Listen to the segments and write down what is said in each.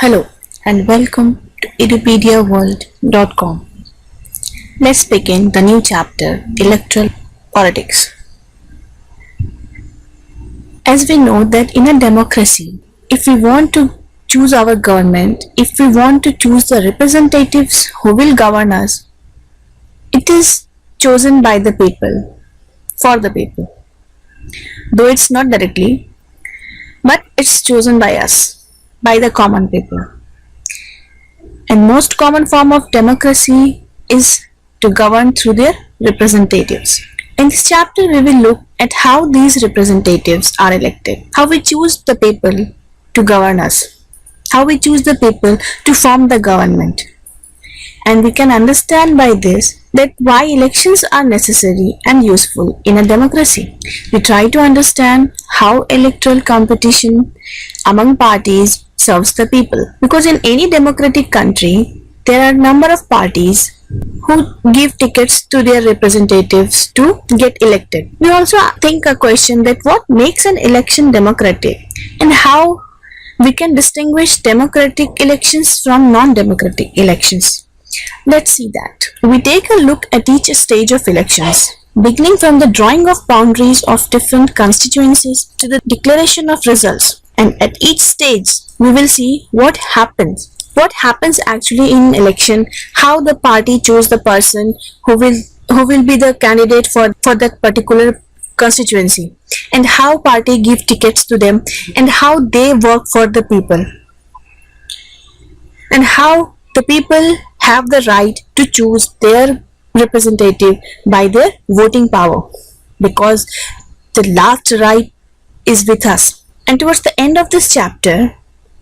Hello and welcome to edupediaworld.com. Let's begin the new chapter, Electoral Politics. As we know that in a democracy, if we want to choose our government, if we want to choose the representatives who will govern us, it is chosen by the people, for the people. Though it's not directly, but it's chosen by us, by the common people. And most common form of democracy is to govern through their representatives. In this chapter, we will look at how these representatives are elected, how we choose the people to govern us, how we choose the people to form the government. And we can understand by this that why elections are necessary and useful in a democracy. We try to understand how electoral competition among parties serves the people. Because in any democratic country, there are a number of parties who give tickets to their representatives to get elected. We also think a question that what makes an election democratic and how we can distinguish democratic elections from non-democratic elections. Let's see that. We take a look at each stage of elections, beginning from the drawing of boundaries of different constituencies to the declaration of results. And at each stage, we will see what happens actually in election, how the party choose the person who will be the candidate for that particular constituency, and how party give tickets to them, and how they work for the people, and how the people have the right to choose their representative by their voting power, because the last right is with us. And towards the end of this chapter,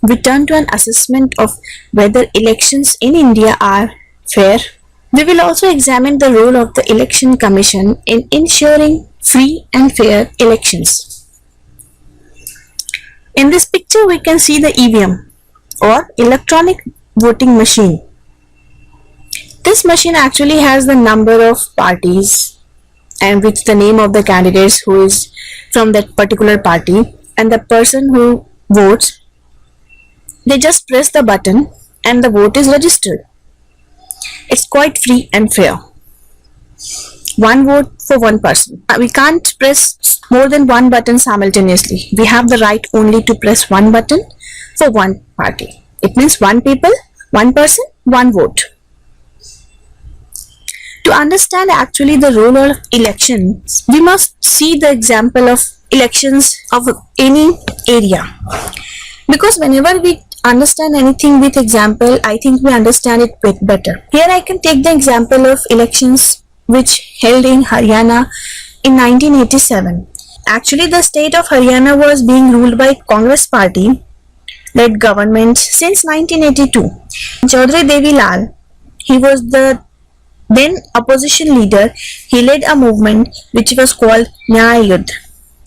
we turn to an assessment of whether elections in India are fair. We will also examine the role of the Election Commission in ensuring free and fair elections. In this picture, we can see the EVM or electronic voting machine. This machine actually has the number of parties and with the name of the candidates who is from that particular party, and the person who votes, they just press the button and the vote is registered. It's quite free and fair. One vote for one person. We can't press more than one button simultaneously. We have the right only to press one button for one party. It means one people, one person, one vote. To understand actually the role of elections, we must see the example of elections of any area. Because whenever we understand anything with example, I think we understand it better. Here I can take the example of elections which held in Haryana in 1987. Actually, the state of Haryana was being ruled by Congress party led government since 1982. Chaudhry Devi Lal, he was the then opposition leader. He led a movement which was called Nyaya Yudh,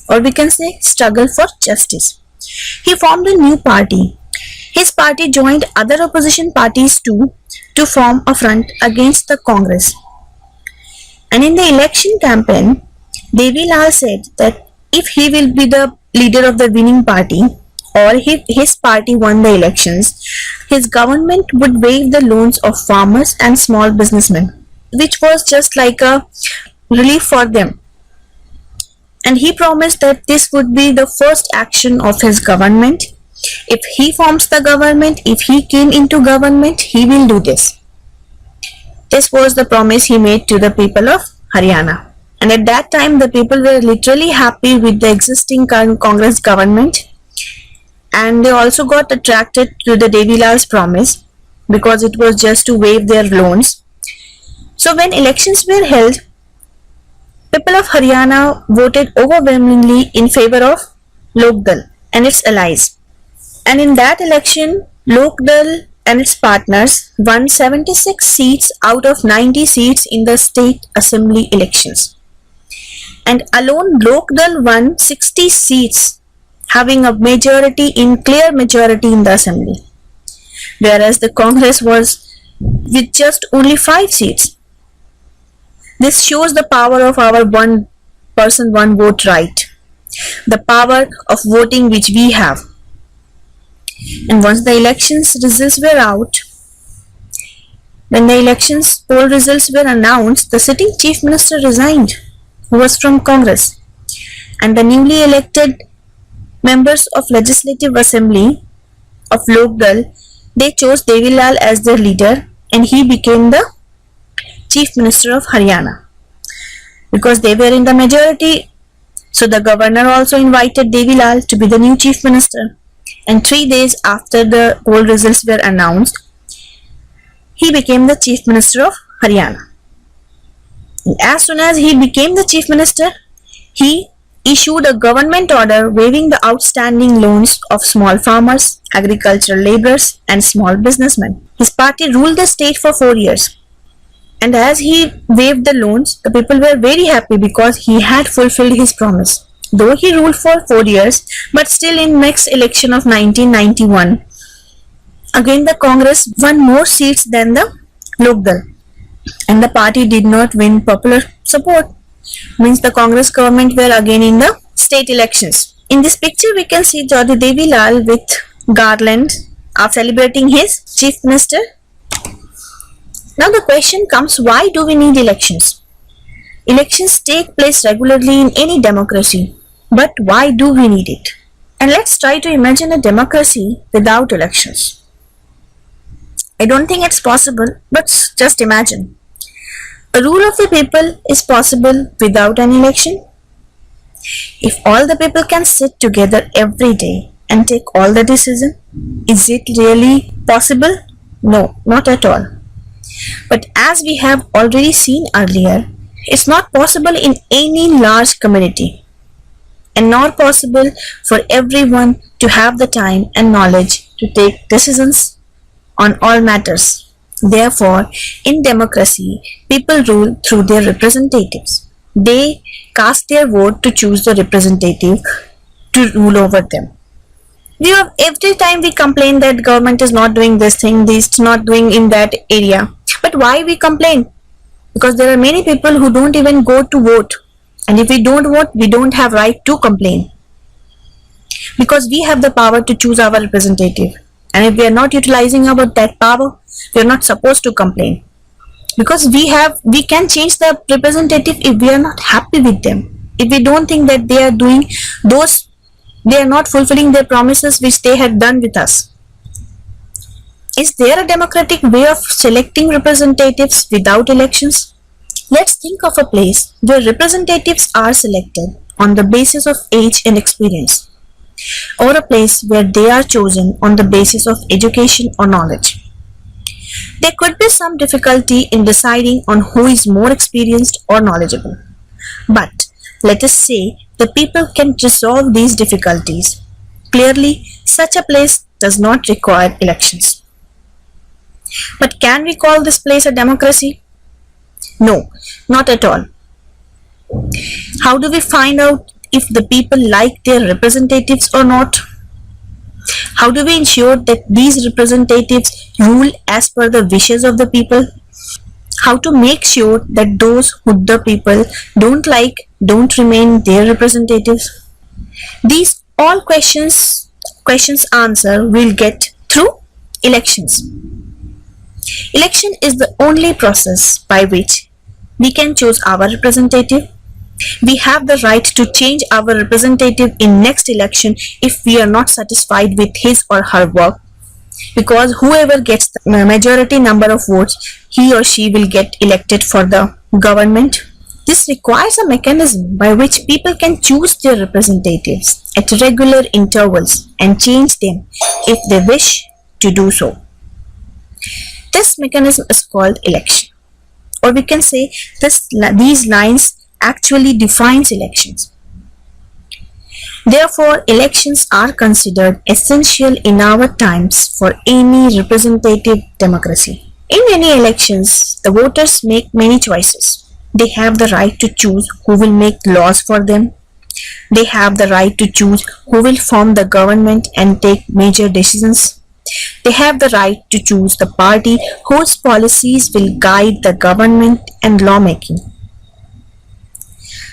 or we can say struggle for justice. He formed a new party. His party joined other opposition parties too to form a front against the Congress. And in the election campaign, Devi Lal said that if he will be the leader of the winning party, or if his party won the elections, his government would waive the loans of farmers and small businessmen, which was just like a relief for them. And he promised that this would be the first action of his government. If he forms the government, if he came into government, he will do this. This was the promise he made to the people of Haryana. And at that time, the people were literally happy with the existing Congress government. And they also got attracted to the Devi Lal's promise because it was just to waive their loans. So when elections were held, people of Haryana voted overwhelmingly in favor of Lok Dal and its allies. And in that election, Lok Dal and its partners won 76 seats out of 90 seats in the state assembly elections. And alone Lok Dal won 60 seats, having a clear majority in the assembly. Whereas the Congress was with just only 5 seats. This shows the power of our one person, one vote right. The power of voting which we have. And once the elections results were out, when the elections poll results were announced, the sitting chief minister resigned, who was from Congress, and the newly elected members of Legislative Assembly of Lokdal, they chose Devilal as their leader, and he became the chief minister of Haryana. Because they were in the majority, so the governor also invited Devilal to be the new chief minister. And 3 days after the poll results were announced, he became the chief minister of Haryana. And as soon as he became the chief minister, he issued a government order waiving the outstanding loans of small farmers, agricultural laborers, and small businessmen. His party ruled the state for 4 years. And as he waived the loans, the people were very happy because he had fulfilled his promise. Though he ruled for 4 years, but still in next election of 1991, again the Congress won more seats than the Lokdal, and the party did not win popular support. Means the Congress government were again in the state elections. In this picture we can see Jyoti Devilal with garland after celebrating his chief minister. Now the question comes, why do we need elections? Elections take place regularly in any democracy, but why do we need it? And let's try to imagine a democracy without elections. I don't think it's possible, but just imagine. A rule of the people is possible without an election? If all the people can sit together every day and take all the decisions, is it really possible? No, not at all. But as we have already seen earlier, it's not possible in any large community, and not possible for everyone to have the time and knowledge to take decisions on all matters. Therefore, in democracy, people rule through their representatives. They cast their vote to choose the representative to rule over them. Every time we complain that government is not doing this thing, this not doing in that area. But why we complain? Because there are many people who don't even go to vote. And if we don't vote, we don't have right to complain. Because we have the power to choose our representative. And if we are not utilizing that power, we are not supposed to complain. Because we can change the representative if we are not happy with them. If we don't think that they are doing they are not fulfilling their promises which they had done with us. Is there a democratic way of selecting representatives without elections? Let's think of a place where representatives are selected on the basis of age and experience, or a place where they are chosen on the basis of education or knowledge. There could be some difficulty in deciding on who is more experienced or knowledgeable. But let us say the people can resolve these difficulties. Clearly, such a place does not require elections. But can we call this place a democracy? No, not at all. How do we find out if the people like their representatives or not? How do we ensure that these representatives rule as per the wishes of the people? How to make sure that those who the people don't like don't remain their representatives? These all questions answer we'll get through elections. Election is the only process by which we can choose our representative. We have the right to change our representative in next election if we are not satisfied with his or her work, because whoever gets the majority number of votes, he or she will get elected for the government. This requires a mechanism by which people can choose their representatives at regular intervals and change them if they wish to do so. This mechanism is called election, or we can say these lines actually defines elections. Therefore, elections are considered essential in our times for any representative democracy. In any elections, the voters make many choices. They have the right to choose who will make laws for them. They have the right to choose who will form the government and take major decisions. They have the right to choose the party whose policies will guide the government and lawmaking.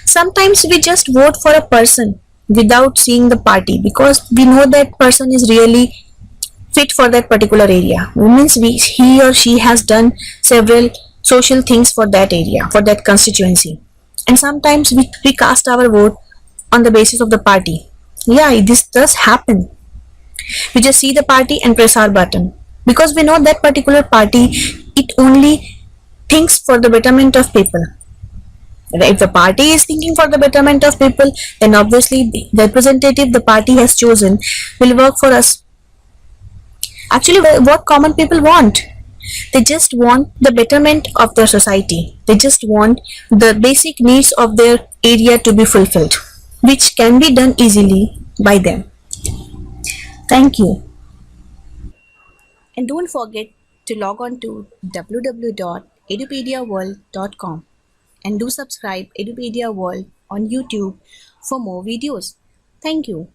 Sometimes we just vote for a person without seeing the party because we know that person is really fit for that particular area. Means he or she has done several social things for that area, for that constituency. And sometimes we cast our vote on the basis of the party. Yeah, this does happen. We just see the party and press our button because we know that particular party, it only thinks for the betterment of people. If the party is thinking for the betterment of people, then obviously the representative the party has chosen will work for us. Actually, what common people want? They just want the betterment of their society. They just want the basic needs of their area to be fulfilled, which can be done easily by them. Thank you. And don't forget to log on to www.edupediaworld.com and do subscribe Edupedia World on YouTube for more videos. Thank you.